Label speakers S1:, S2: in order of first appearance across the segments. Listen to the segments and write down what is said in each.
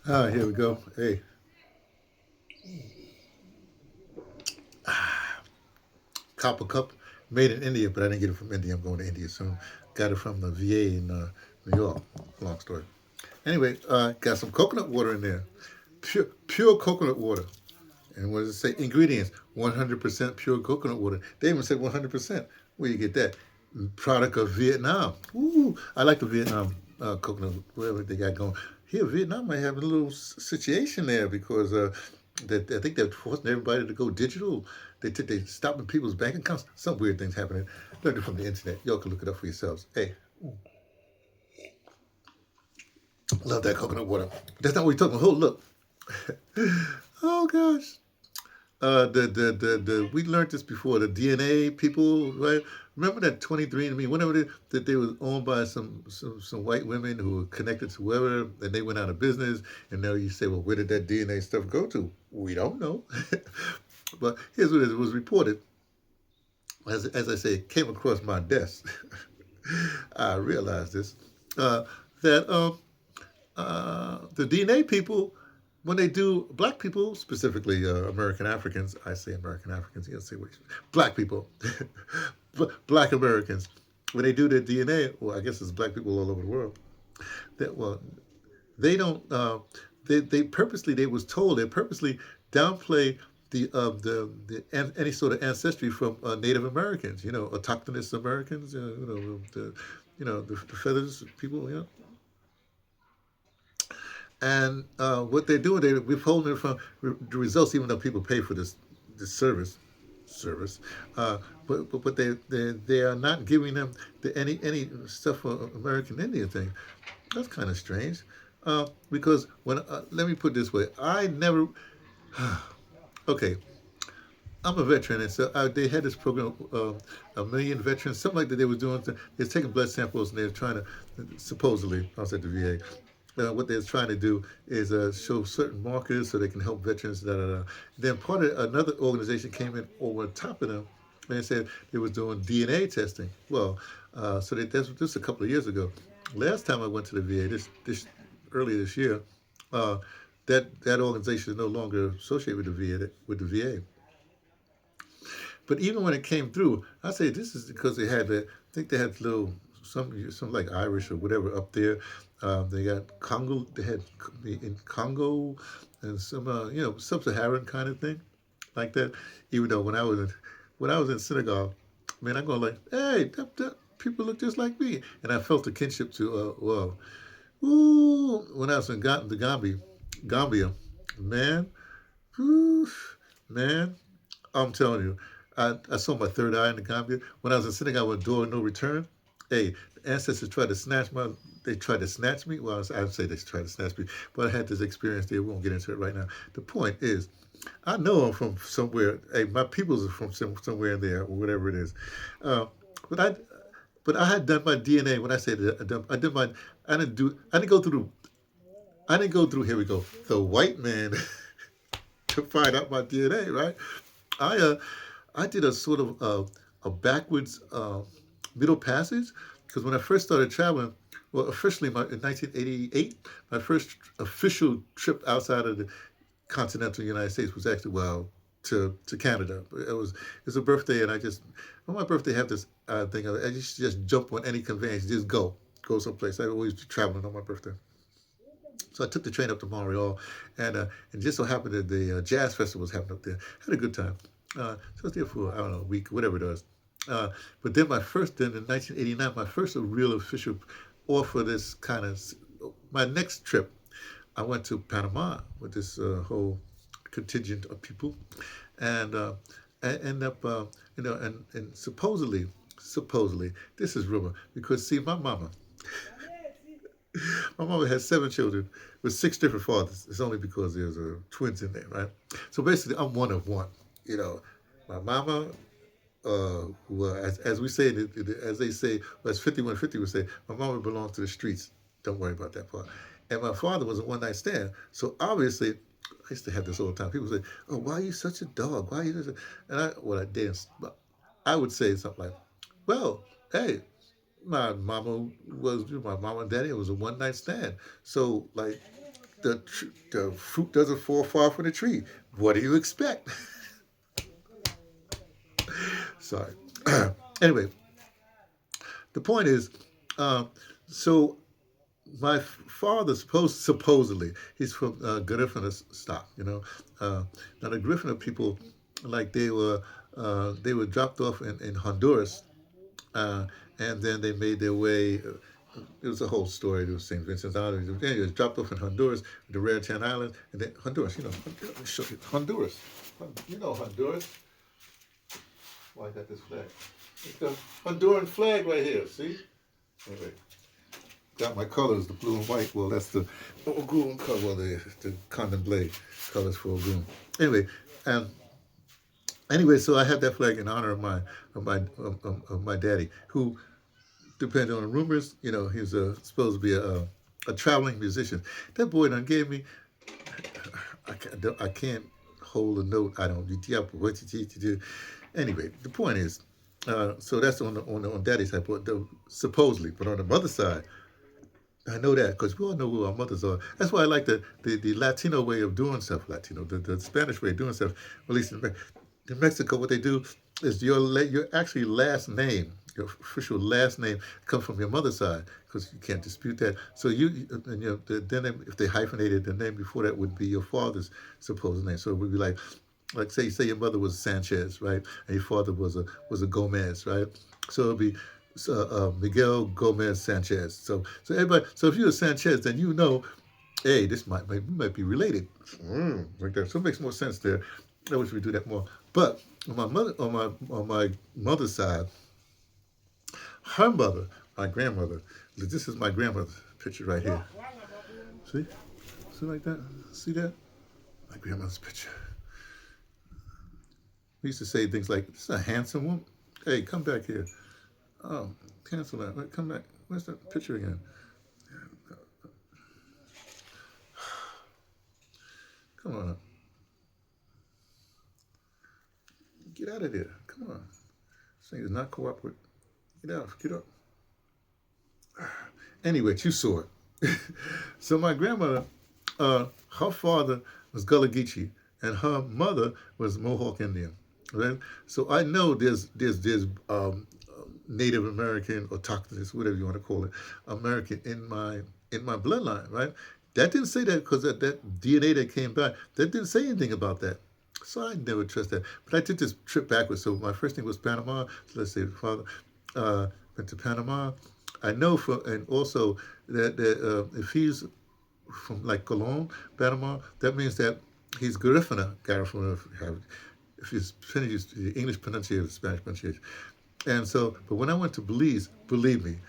S1: Here we go. Hey, copper cup made in India, but I didn't get it from India. I'm going to India soon. Got it from the VA in New York. Long story. Anyway, got some coconut water in there. Pure coconut water. And what does it say? Ingredients: 100% pure coconut water. They even said 100%. Where you get that? Product of Vietnam. Ooh, I like the Vietnam coconut, whatever they got going. Here, Vietnam might have a little situation there because that I think they're forcing everybody to go digital. They stopping people's bank accounts. Some weird things happening. Learned it from the internet. Y'all can look it up for yourselves. Hey, love that coconut water. That's not what we're talking about. Oh, look. Oh gosh. We learned this before. The DNA people, right? Remember that 23andMe, whenever that they was owned by some white women who were connected to whoever, and they went out of business. And now you say, well, where did that DNA stuff go to? We don't know. But here's what it was reported. As I say, it came across my desk. I realized this that the DNA people, when they do black people, specifically American Africans, I say American Africans, you don't say what black people, black Americans, when they do their DNA, well, I guess it's black people all over the world. That well, they don't. They purposely they was told they purposely downplay any sort of ancestry from Native Americans. You know, autochthonous Americans. The feathers people. And what they're doing, they're withholding it from the results, even though people pay for this service. But they are not giving them any stuff for American Indian thing. That's kind of strange. Because when let me put it this way, I never. Okay, I'm a veteran, and so they had this program, a million veterans, something like that. They were doing. They're taking blood samples, and they're trying to supposedly, I was at the VA, what they're trying to do is show certain markers so they can help veterans. Da, da, da. Then part of another organization came in over top of them and they said they was doing DNA testing. Well, so this a couple of years ago. Last time I went to the VA, this earlier this year, uh, that organization is no longer associated with the VA. With the VA, but even when it came through, I say this is because they had that. I think they had some like Irish or whatever up there. They got Congo. They had in Congo and some sub-Saharan kind of thing like that. Even though when I was in Senegal, man, I'm going like, hey, that people look just like me, and I felt a kinship to when I was in Gambia, man, whoo, man, I'm telling you, I saw my third eye in the Gambia. When I was in Senegal with door no return, hey, the ancestors tried to they tried to snatch me. Well, I would say they tried to snatch me, but I had this experience there. We won't get into it right now. The point is, I know I'm from somewhere. Hey, my peoples are from somewhere in there, or whatever it is. Uh, but I had done my DNA. When I say that I did my, I didn't go through, I didn't go through. Here we go. The white man to find out my DNA, right? I uh, I did a sort of a backwards middle passage because when I first started traveling, well, officially in 1988, my first official trip outside of the continental United States was actually to Canada. It's a birthday, and I just on my birthday I have this thing. I just jump on any conveyance, just go someplace. I always be traveling on my birthday. So I took the train up to Montreal, and just so happened that the jazz festival was happening up there. Had a good time. So I was there for I don't know a week, whatever it was. But then in 1989, my first real official offer this kind of my next trip. I went to Panama with this whole contingent of people, and I end up and supposedly this is rumor because see my mama had seven children with six different fathers. It's only because there's twins in there, right? So basically, I'm one of one. You know, my mama, who, as we say, as they say, as 5150 would say, my mama belongs to the streets. Don't worry about that part. And my father was a one night stand. So obviously, I used to have this all the time. People say, "Oh, why are you such a dog? Why are you?" And I didn't. I would say something like, "Well, hey, my mama and daddy, it was a one night stand. So like the fruit doesn't fall far from the tree. What do you expect? Sorry. Anyway, the point is, uh, so my father supposedly he's from Griffin stock. Now the Griffin people, like they were dropped off in Honduras, uh, and then they made their way. It was a whole story. It was St. Vincent's Island. It was dropped off in Honduras, the Rare Ten Islands, and then Honduras. Let me show you Honduras. You know Honduras. Why I got this flag? It's the Honduran flag right here. See? Anyway, got my colors, the blue and white. Well, that's the Ogun color, well, the condom blade colors for Ogun. Anyway, um, so I had that flag in honor of my daddy, who, depending on the rumors, he was supposed to be a traveling musician. That boy done gave me. I can't hold a note. I don't. Anyway, the point is, so that's on daddy's side, but supposedly, but on the mother's side, I know that because we all know who our mothers are. That's why I like the Latino way of doing stuff. The Spanish way of doing stuff. At least in Mexico, what they do is your actually last name, your official last name, comes from your mother's side because you can't dispute that. So then if they hyphenated, the name before that would be your father's supposed name. So it would be like say your mother was Sanchez, right, and your father was a Gomez, right. So it'd be Miguel Gomez Sanchez. So everybody. So if you're a Sanchez, then hey, this might be related. Like that. So it makes more sense there. I wish we do that more. But on my mother's side, her mother, my grandmother. This is my grandmother's picture right here. See, like that. See that? My grandmother's picture. We used to say things like, "This is a handsome woman. Hey, come back here." Oh, cancel that. Wait, come back. Where's that picture again? Come on. Get out of there. Come on. This thing is not cooperative. Get out. Get up. Anyway, you saw it. So my grandmother, her father was Gullah Geechee, and her mother was Mohawk Indian. Right? So I know there's Native American, autochthonous, whatever you want to call it, American in my bloodline, right? That didn't say that because that DNA that came back, that didn't say anything about that. So I never trust that. But I took this trip backwards. So my first thing was Panama. So let's say the father went to Panama. I know and also that if he's from like Colon, Panama, that means that he's Garifuna, if you finish the English pronunciation, the Spanish pronunciation. And so, but when I went to Belize, believe me,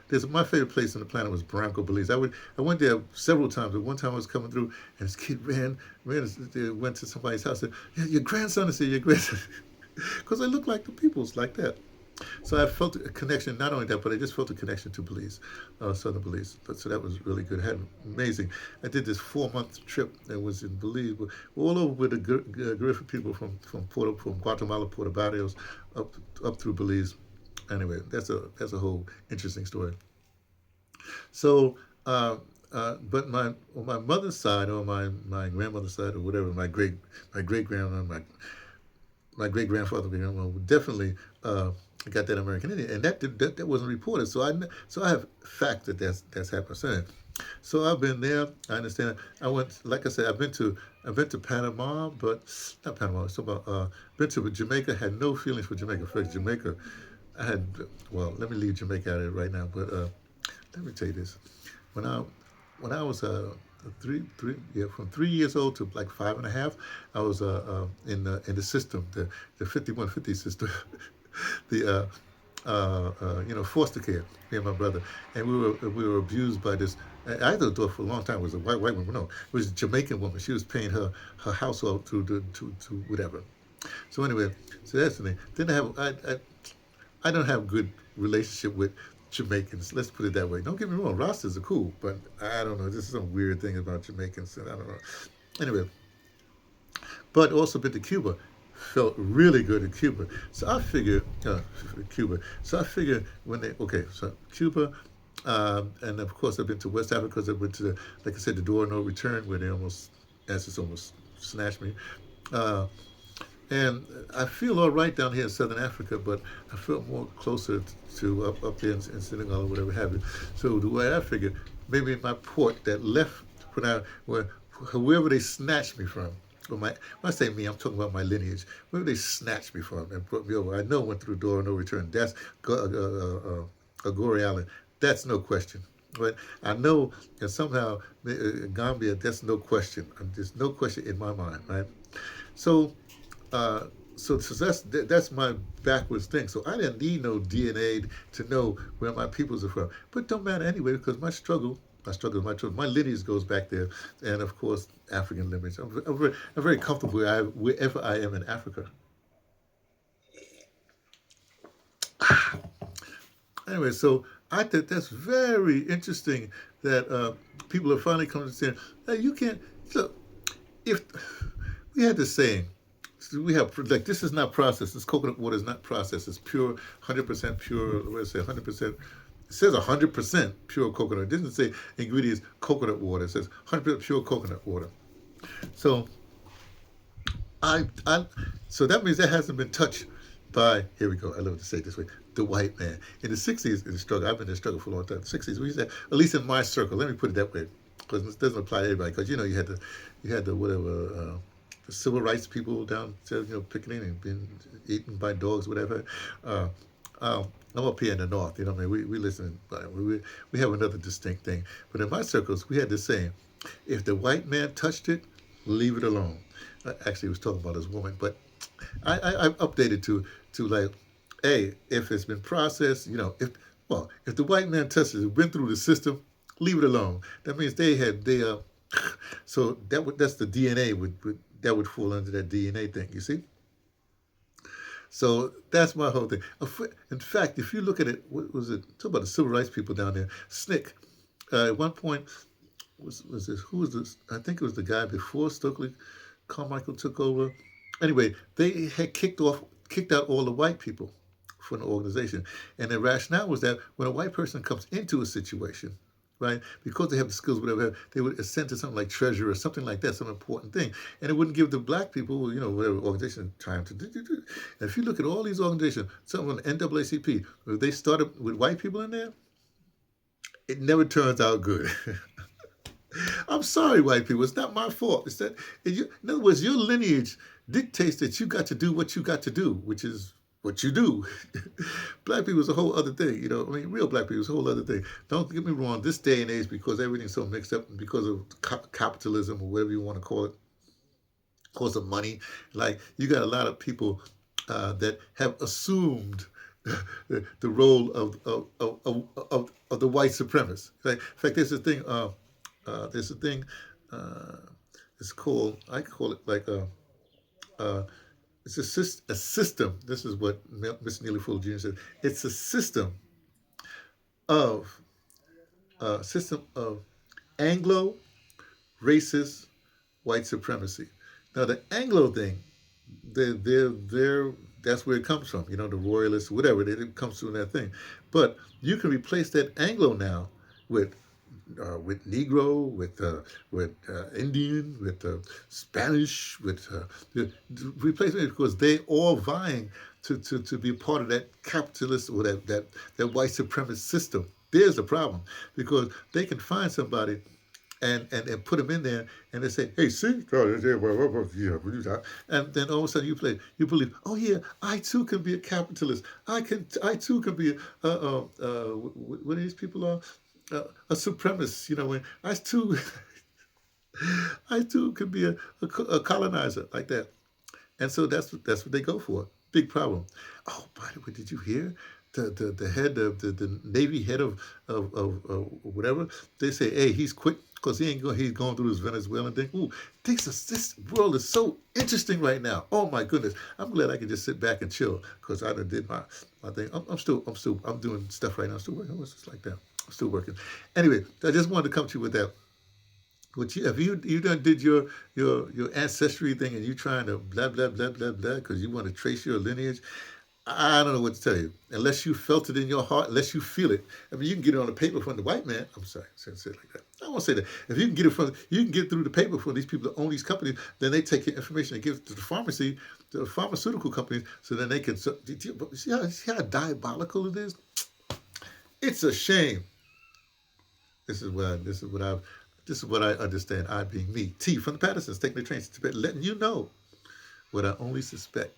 S1: there's my favorite place on the planet was Barranco, Belize. I went there several times, but one time I was coming through and this kid went to somebody's house and said, "Yeah, your grandson is here, your grandson." Because I look like the peoples like that. So I felt a connection, not only that, but I just felt a connection to Belize, southern Belize. So that was really good. I had amazing. I did this 4-month trip that was in Belize, all over with the Griffin people from Guatemala, Puerto Barrios, up through Belize. Anyway, that's a whole interesting story. So, but on my mother's side, or my grandmother's side, or whatever, my great grandmother, my great grandfather, definitely got that American Indian, and that wasn't reported. So I have fact that's happened. So I've been there. I understand. I went, like I said, I've been to Panama, but not Panama. So about been to Jamaica. Had no feelings for Jamaica. First, Jamaica, I had. Well, let me leave Jamaica out of it right now. But let me tell you this: when I was from 3 years old to like 5.5, I was in the system, the 5150 system, the foster care. Me and my brother, and we were abused by this. I thought for a long time it was a white woman. No, it was a Jamaican woman. She was paying her household to whatever. So anyway, so that's the thing. Then I don't have good relationship with Jamaicans. Let's put it that way. Don't get me wrong, Rastas are cool, but I don't know. This is some weird thing about Jamaicans. I don't know. Anyway, but also been to Cuba. Felt really good in Cuba. So I figured Cuba. So I figured so Cuba. And of course, I've been to West Africa because I went to, like I said, the door of no return where they almost, ISIS almost snatched me. Uh, and I feel all right down here in Southern Africa, but I feel more closer to up there in Senegal or whatever have you. So the way I figured, maybe in my port that left where whoever they snatched me from, or when I say me, I'm talking about my lineage. Whoever they snatched me from and brought me over, I know went through the door of no return. That's Agori Island. That's no question. But I know that somehow Gambia, that's no question. There's no question in my mind, right? So uh, so that's my backwards thing. So I didn't need no DNA to know where my peoples are from. But it don't matter anyway because my lineage goes back there, and of course African lineage. I'm very comfortable wherever I am in Africa. Anyway, so I think that's very interesting that people are finally coming to say, hey, you can't look if we had this saying. We have like this is not processed. This coconut water is not processed. It's pure, 100% pure. What does it say? 100%. It says 100% pure coconut. It doesn't say ingredients coconut water. It says 100% pure coconut water. So I so that means that hasn't been touched by, here we go. I love to say it this way, the white man. In the '60s, in the struggle, I've been in the struggle for a long time. The '60s, we used to, at least in my circle. Let me put it that way, because it doesn't apply to everybody. Because you had the whatever. The civil rights people down to, picketing and being eaten by dogs, whatever. Uh, I'm up here in the north, you know what I mean? We listen, we have another distinct thing. But in my circles, we had this saying, if the white man touched it, leave it alone. Actually, he was talking about his woman, but I've updated to like, hey, if it's been processed, if the white man touched it, went through the system, leave it alone. That means so that's the DNA that would fall under that DNA thing. You see, so that's my whole thing. In fact, if you look at it, what was it? Talk about the civil rights people down there. SNCC. At one point, was this? Who was this? I think it was the guy before Stokely Carmichael took over. Anyway, they had kicked out all the white people from the organization, and the rationale was that when a white person comes into a situation, right, because they have the skills, whatever, they would ascend to something like treasurer or something like that, some important thing, and it wouldn't give the black people, whatever organization time to do. And if you look at all these organizations, some of the NAACP, if they started with white people in there, it never turns out good. I'm sorry, white people. It's not my fault. It's that, in other words, your lineage dictates that you got to do what you got to do, which is what you do. Black people is a whole other thing. I mean, real black people is a whole other thing. Don't get me wrong. This day and age, because everything's so mixed up, and because of capitalism or whatever you want to call it, because of money, like you got a lot of people that have assumed the role of the white supremacist. Like, in fact, there's a thing. There's a thing. Uh, it's called. I call it like uh, it's a system. This is what Miss Neely Fuller Jr. said. It's a of system of Anglo racist white supremacy. Now the Anglo thing, they're that's where it comes from. The royalists, whatever, it comes from that thing. But you can replace that Anglo now with Negro, with Indian, with Spanish, with the replacement because they all vying to be part of that capitalist or that white supremacist system. There's the problem because they can find somebody and put them in there and they say, hey, see, yeah, and then all of a sudden you believe, oh yeah, I too can be a capitalist. I too can be what these people are, a supremacist. When I too, I too can be a colonizer like that. And so that's what they go for. Big problem. Oh, by the way, did you hear the head of the Navy head of whatever? They say, hey, he's quit because he's going through this Venezuelan thing. Ooh, this world is so interesting right now. Oh my goodness, I'm glad I can just sit back and chill because I done did my thing. I'm doing stuff right now. I'm still working. What's this like that? I'm still working. Anyway, I just wanted to come to you with that. Which have you done did your ancestry thing and you trying to blah blah blah blah blah because you want to trace your lineage? I don't know what to tell you. Unless you felt it in your heart, unless you feel it. I mean, you can get it on the paper from the white man. I'm sorry, say it like that. I won't say that. If you can get it from, you can get through the paper from these people that own these companies. Then they take your information and give it to the pharmacy, to the pharmaceutical companies, so then they can. So, see how diabolical it is? It's a shame. This is what I, this is what I this is what I understand. I being me. T from the Pattersons taking the train to Tibet, letting you know what I only suspect.